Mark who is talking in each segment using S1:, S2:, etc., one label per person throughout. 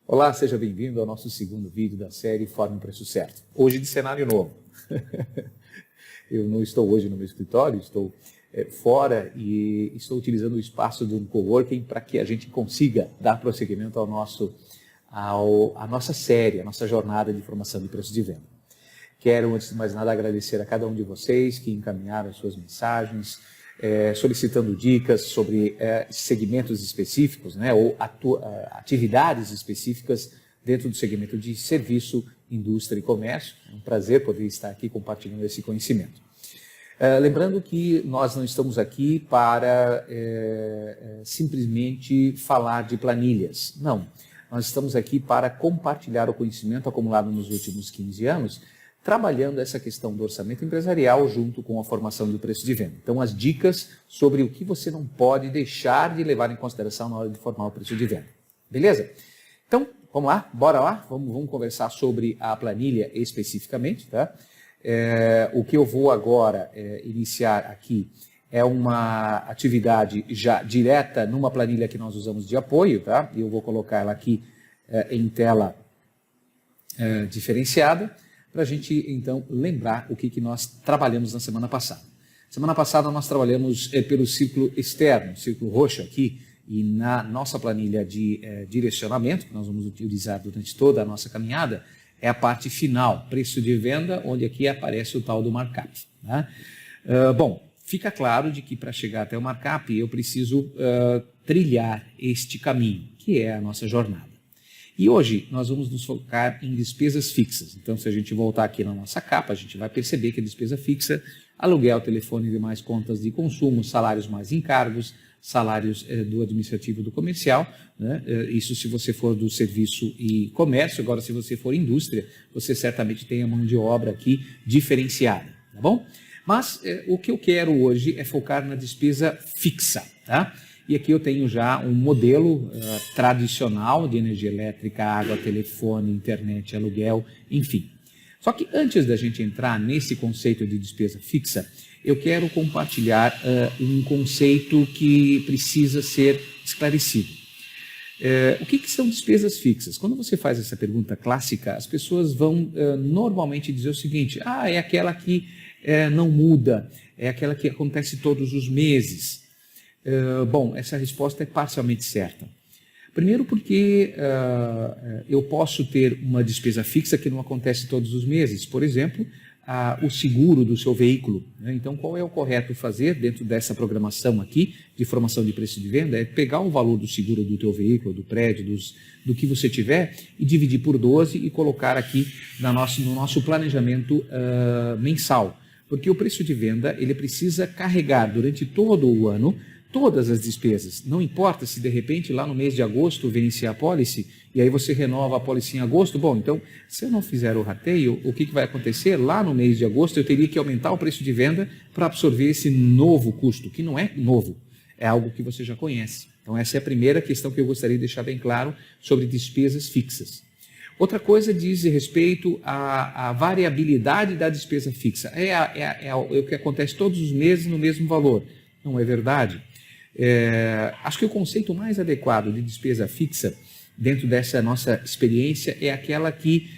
S1: Olá, seja bem-vindo ao nosso segundo vídeo da série Forme o Preço Certo. Hoje de cenário novo. Eu não estou hoje no meu escritório, estou fora e estou utilizando o espaço de um coworking para que a gente consiga dar prosseguimento à nossa série, à nossa jornada de formação de preço de venda. Quero, antes de mais nada, agradecer a cada um de vocês que encaminharam as suas mensagens, solicitando dicas sobre segmentos específicos, né, ou atividades específicas dentro do segmento de serviço, indústria e comércio. É um prazer poder estar aqui compartilhando esse conhecimento. Lembrando que nós não estamos aqui para simplesmente falar de planilhas. Não, nós estamos aqui para compartilhar o conhecimento acumulado nos últimos 15 anos, trabalhando essa questão do orçamento empresarial junto com a formação do preço de venda. Então, as dicas sobre o que você não pode deixar de levar em consideração na hora de formar o preço de venda. Beleza? Então, vamos lá? Bora lá? Vamos conversar sobre a planilha especificamente, tá? O que eu vou agora iniciar aqui é uma atividade já direta numa planilha que nós usamos de apoio, tá? Eu vou colocar ela aqui em tela diferenciada, para a gente, então, lembrar o que nós trabalhamos na semana passada. Semana passada nós trabalhamos pelo círculo externo, círculo roxo aqui, e na nossa planilha de direcionamento, que nós vamos utilizar durante toda a nossa caminhada, é a parte final, preço de venda, onde aqui aparece o tal do markup. Né? Bom, fica claro de que para chegar até o markup eu preciso trilhar este caminho, que é a nossa jornada. E hoje nós vamos nos focar em despesas fixas. Então, se a gente voltar aqui na nossa capa, a gente vai perceber que a despesa fixa, aluguel, telefone e demais contas de consumo, salários mais encargos, salários do administrativo e do comercial, né? Isso se você for do serviço e comércio. Agora, se você for indústria, você certamente tem a mão de obra aqui diferenciada, tá bom? Mas o que eu quero hoje é focar na despesa fixa, tá? E aqui eu tenho já um modelo tradicional de energia elétrica, água, telefone, internet, aluguel, enfim. Só que antes da gente entrar nesse conceito de despesa fixa, eu quero compartilhar um conceito que precisa ser esclarecido. O que são despesas fixas? Quando você faz essa pergunta clássica, as pessoas vão normalmente dizer o seguinte: é aquela que não muda, é aquela que acontece todos os meses. Bom, essa resposta é parcialmente certa. Primeiro porque eu posso ter uma despesa fixa que não acontece todos os meses. Por exemplo, o seguro do seu veículo. Né? Então, qual é o correto fazer dentro dessa programação aqui de formação de preço de venda? É pegar o valor do seguro do teu veículo, do prédio, do que você tiver e dividir por 12 e colocar aqui no nosso planejamento mensal. Porque o preço de venda ele precisa carregar durante todo o ano todas as despesas. Não importa se de repente lá no mês de agosto vence a apólice e aí você renova a apólice em agosto. Bom, então se eu não fizer o rateio, o que vai acontecer? Lá no mês de agosto eu teria que aumentar o preço de venda para absorver esse novo custo, que não é novo, é algo que você já conhece. Então essa é a primeira questão que eu gostaria de deixar bem claro sobre despesas fixas. Outra coisa diz respeito à variabilidade da despesa fixa. É o que acontece todos os meses no mesmo valor. Não é verdade? Acho que o conceito mais adequado de despesa fixa dentro dessa nossa experiência é aquela que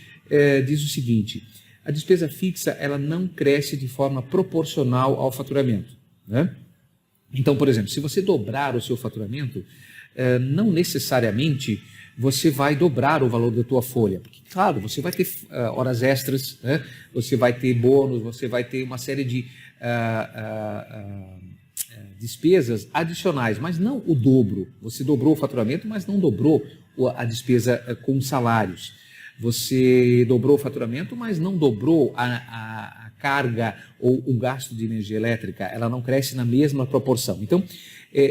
S1: diz o seguinte: a despesa fixa ela não cresce de forma proporcional ao faturamento. Né? Então, por exemplo, se você dobrar o seu faturamento, não necessariamente você vai dobrar o valor da tua folha. Porque, claro, você vai ter horas extras, né? Você vai ter bônus, você vai ter uma série de despesas adicionais, mas não o dobro. Você dobrou o faturamento, mas não dobrou a despesa com salários. Você dobrou o faturamento, mas não dobrou a carga ou o gasto de energia elétrica. Ela não cresce na mesma proporção. Então,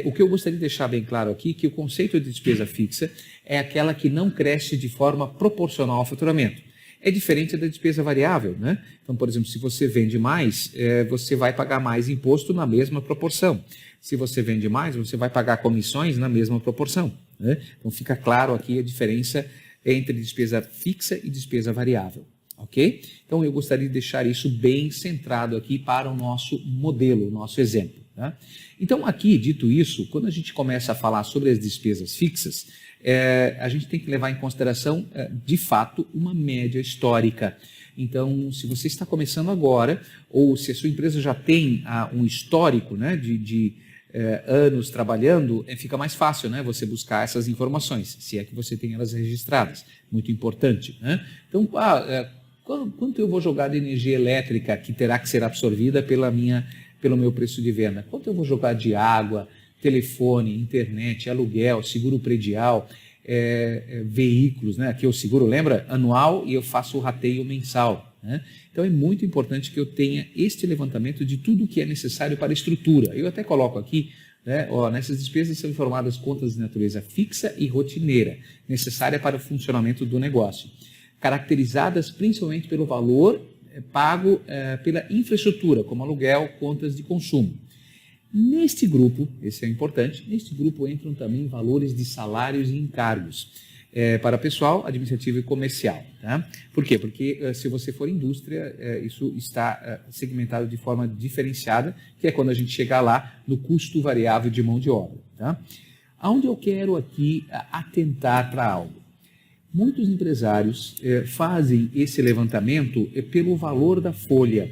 S1: o que eu gostaria de deixar bem claro aqui é que o conceito de despesa fixa é aquela que não cresce de forma proporcional ao faturamento. É diferente da despesa variável, né? Então, por exemplo, se você vende mais, você vai pagar mais imposto na mesma proporção. Se você vende mais, você vai pagar comissões na mesma proporção. Né? Então, fica claro aqui a diferença entre despesa fixa e despesa variável. Ok? Então, eu gostaria de deixar isso bem centrado aqui para o nosso modelo, o nosso exemplo. Tá? Então, aqui, dito isso, quando a gente começa a falar sobre as despesas fixas, a gente tem que levar em consideração, de fato, uma média histórica. Então, se você está começando agora, ou se a sua empresa já tem um histórico, né, de anos trabalhando, fica mais fácil, né, você buscar essas informações, se é que você tem elas registradas. Muito importante, né? Então, quanto eu vou jogar de energia elétrica que terá que ser absorvida pelo meu preço de venda? Quanto eu vou jogar de água, telefone, internet, aluguel, seguro predial, veículos, né? Aqui eu seguro, lembra? Anual, e eu faço o rateio mensal, né? Então é muito importante que eu tenha este levantamento de tudo que é necessário para a estrutura. Eu até coloco aqui, né, nessas despesas são informadas contas de natureza fixa e rotineira, necessária para o funcionamento do negócio, caracterizadas principalmente pelo valor pago pela infraestrutura, como aluguel, contas de consumo. Neste grupo, esse é importante, neste grupo entram também valores de salários e encargos para pessoal, administrativo e comercial. Tá? Por quê? Porque se você for indústria, isso está segmentado de forma diferenciada, que é quando a gente chegar lá no custo variável de mão de obra. Tá? Aonde eu quero aqui atentar para algo? Muitos empresários fazem esse levantamento pelo valor da folha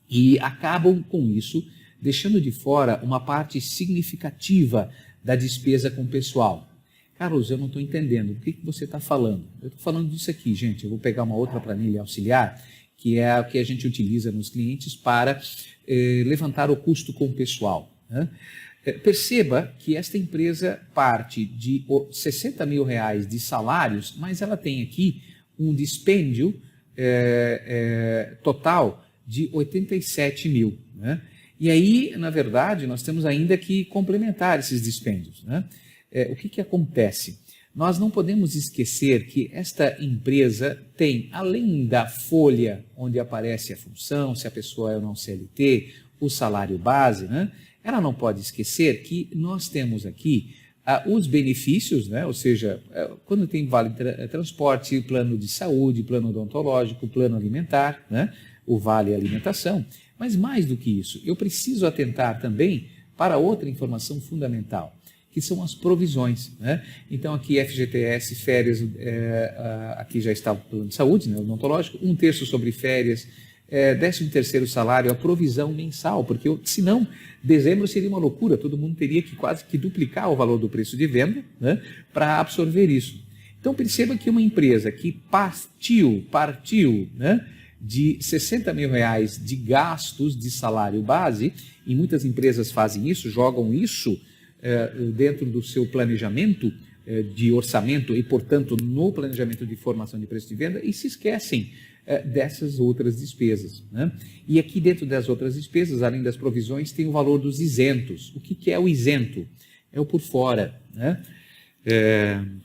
S1: e acabam com isso deixando de fora uma parte significativa da despesa com o pessoal. Carlos, eu não estou entendendo. O que você está falando? Eu estou falando disso aqui, gente. Eu vou pegar uma outra planilha auxiliar, que é a que a gente utiliza nos clientes para levantar o custo com o pessoal. Né? Perceba que esta empresa parte de R$60 mil de salários, mas ela tem aqui um dispêndio total de 87 mil. Né? E aí, na verdade, nós temos ainda que complementar esses dispêndios. Né? O que acontece? Nós não podemos esquecer que esta empresa tem, além da folha onde aparece a função, se a pessoa é ou não CLT, o salário base, né? Ela não pode esquecer que nós temos aqui os benefícios, né? Ou seja, quando tem vale transporte, plano de saúde, plano odontológico, plano alimentar, né? O vale alimentação. Mas mais do que isso, eu preciso atentar também para outra informação fundamental, que são as provisões. Né? Então, aqui FGTS, férias, aqui já está o plano de saúde, né, odontológico, 1/3 sobre férias, 13º salário, a provisão mensal, porque senão dezembro seria uma loucura, todo mundo teria que quase que duplicar o valor do preço de venda, né, para absorver isso. Então, perceba que uma empresa que partiu, né, de R$60 mil de gastos de salário base, e muitas empresas fazem isso, jogam isso dentro do seu planejamento de orçamento e, portanto, no planejamento de formação de preço de venda e se esquecem dessas outras despesas. Né? E aqui dentro das outras despesas, além das provisões, tem o valor dos isentos. O que é o isento? É o por fora. Né?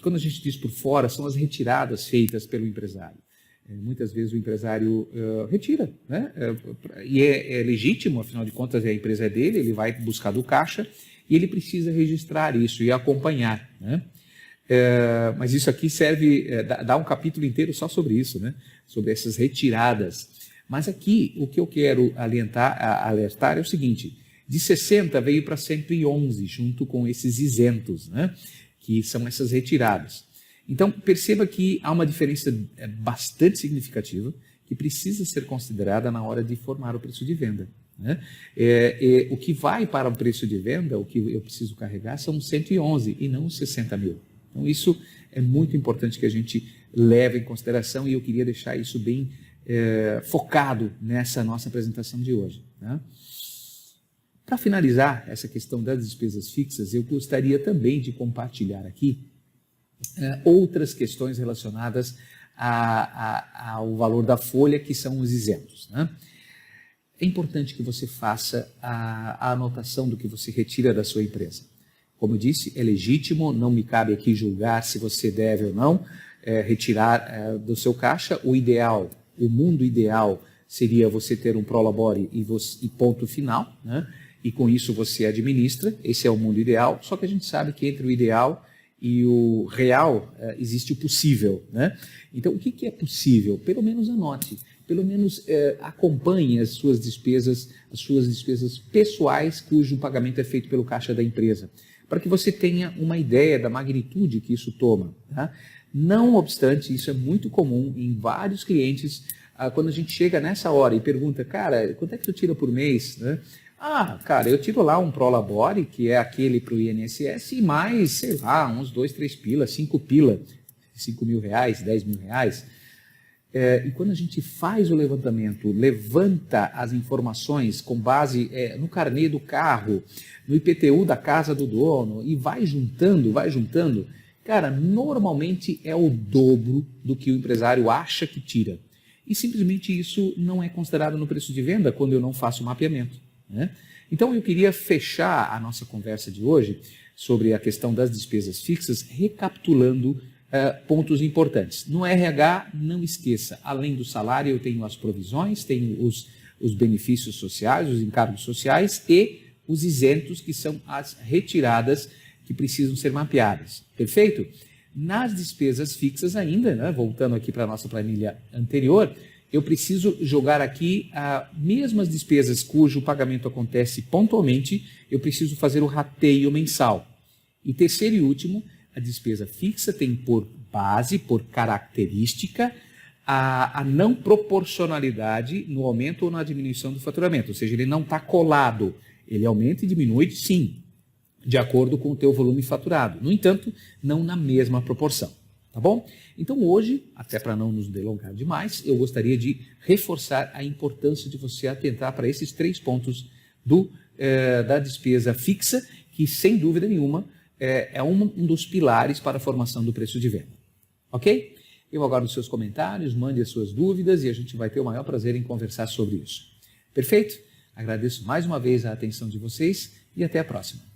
S1: Quando a gente diz por fora, são as retiradas feitas pelo empresário. Muitas vezes o empresário retira, né? E é legítimo, afinal de contas a empresa é dele, ele vai buscar do caixa e ele precisa registrar isso e acompanhar. Né? Mas isso aqui serve, dá um capítulo inteiro só sobre isso, né? Sobre essas retiradas. Mas aqui o que eu quero alertar é o seguinte, de 60 veio para 111, junto com esses isentos, né? Que são essas retiradas. Então, perceba que há uma diferença bastante significativa que precisa ser considerada na hora de formar o preço de venda. Né? O que vai para o preço de venda, o que eu preciso carregar, são 111 e não 60 mil. Então, isso é muito importante que a gente leve em consideração e eu queria deixar isso bem focado nessa nossa apresentação de hoje. Né? Para finalizar essa questão das despesas fixas, eu gostaria também de compartilhar aqui outras questões relacionadas ao valor da folha, que são os isentos. Né? É importante que você faça a anotação do que você retira da sua empresa. Como eu disse, é legítimo, não me cabe aqui julgar se você deve ou não retirar do seu caixa. O ideal, o mundo ideal, seria você ter um prolabore e ponto final, né? E com isso você administra, esse é o mundo ideal, só que a gente sabe que entre o ideal e o real existe o possível. Né? Então, o que é possível? Pelo menos anote, pelo menos acompanhe as suas despesas pessoais, cujo pagamento é feito pelo caixa da empresa, para que você tenha uma ideia da magnitude que isso toma. Tá? Não obstante, isso é muito comum em vários clientes, quando a gente chega nessa hora e pergunta, cara, quanto é que tu tira por mês? Né? Ah, cara, eu tiro lá um Prolabore, que é aquele para o INSS, e mais, sei lá, uns 2, 3 pila, 5 pila, 5 mil reais, 10 mil reais. E quando a gente faz o levantamento, levanta as informações com base no carnê do carro, no IPTU da casa do dono, e vai juntando, cara, normalmente é o dobro do que o empresário acha que tira. E simplesmente isso não é considerado no preço de venda quando eu não faço o mapeamento. Né? Então eu queria fechar a nossa conversa de hoje sobre a questão das despesas fixas, recapitulando pontos importantes. No RH, não esqueça, além do salário eu tenho as provisões, tenho os benefícios sociais, os encargos sociais e os isentos, que são as retiradas que precisam ser mapeadas. Perfeito? Nas despesas fixas ainda, né, voltando aqui para a nossa planilha anterior, eu preciso jogar aqui mesmo as despesas cujo pagamento acontece pontualmente, eu preciso fazer o rateio mensal. E terceiro e último, a despesa fixa tem por base, por característica, a não proporcionalidade no aumento ou na diminuição do faturamento. Ou seja, ele não está colado. Ele aumenta e diminui, sim, de acordo com o teu volume faturado. No entanto, não na mesma proporção. Tá bom? Então hoje, até para não nos delongar demais, eu gostaria de reforçar a importância de você atentar para esses 3 pontos da despesa fixa, que sem dúvida nenhuma é um dos pilares para a formação do preço de venda. Ok? Eu aguardo os seus comentários, mande as suas dúvidas e a gente vai ter o maior prazer em conversar sobre isso. Perfeito? Agradeço mais uma vez a atenção de vocês e até a próxima.